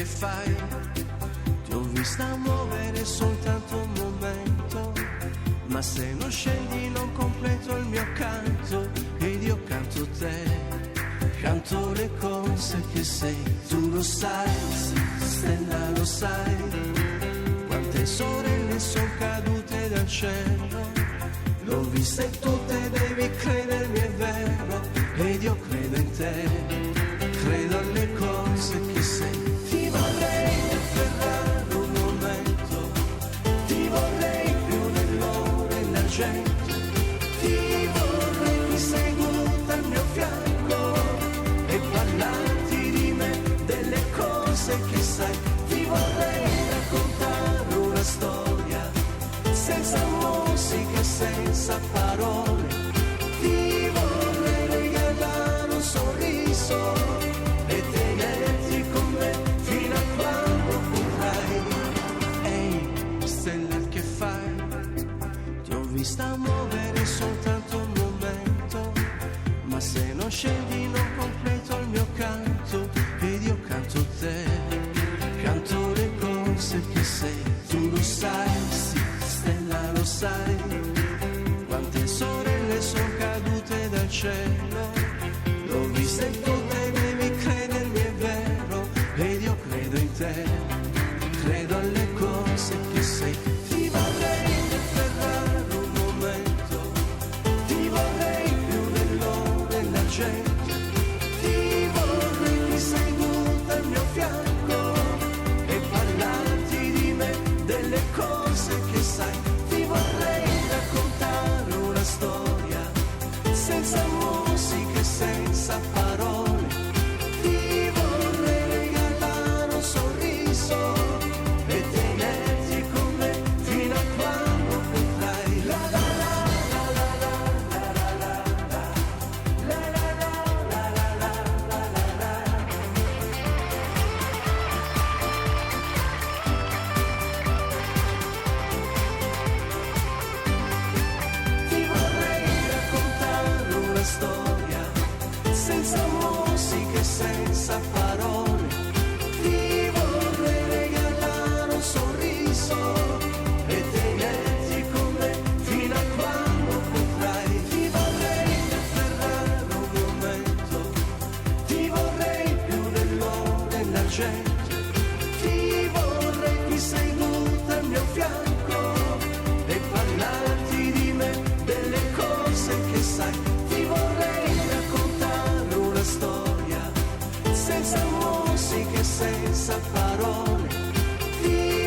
che fai? Ti ho vista muovere soltanto un momento, ma se non scendi non completo il mio canto, ed io canto te, canto le cose che sei. Tu lo sai, stella lo sai, quante sorelle sono cadute dal cielo, l'ho viste tutte, devi credermi, è vero, ed io credo in te, credo alle cose che sei. Ti vorrei afferrare un momento, ti vorrei più nell'oro e l'argento, ti vorrei qui seduta al mio fianco e parlarti di me, delle cose che sai. Ti vorrei raccontare una storia, senza musica, senza parole, ti vorrei regalare un sorriso e tenerti con me fino a quando potrai. Ehi, stella che fai? Ti ho vista muovere soltanto un momento, ma se non scendi non completo il mio canto, ed io canto te, canto le cose che sei. Tu lo sai, sì, stella lo sai, quante sorelle sono cadute dal cielo, l'ho viste tutte, devi credermi, è vero, ed io credo in te, credo alle cose che sei. Ti vorrei afferrare un momento, ti vorrei più nell'oro e l'argento, ti vorrei qui seduta al mio fianco e parlarti di me, delle cose che sai. Ti vorrei raccontare una storia, senza musica e senza parole, ti vorrei regalare un sorriso e tenerti con me fino a quando potrai. La la la la la la la la la la la la la la. Ti vorrei raccontare una storia, senza musica e senza parole, ti vorrei regalare un sorriso e tenerti con me fino a quando potrai. Ti vorrei afferrare un momento, ti vorrei più nell'oro e l'argento, ti vorrei qui seduta al mio fianco e parlarti di me, delle cose che sai. Ti vorrei raccontare una storia, senza musica e senza parole, ti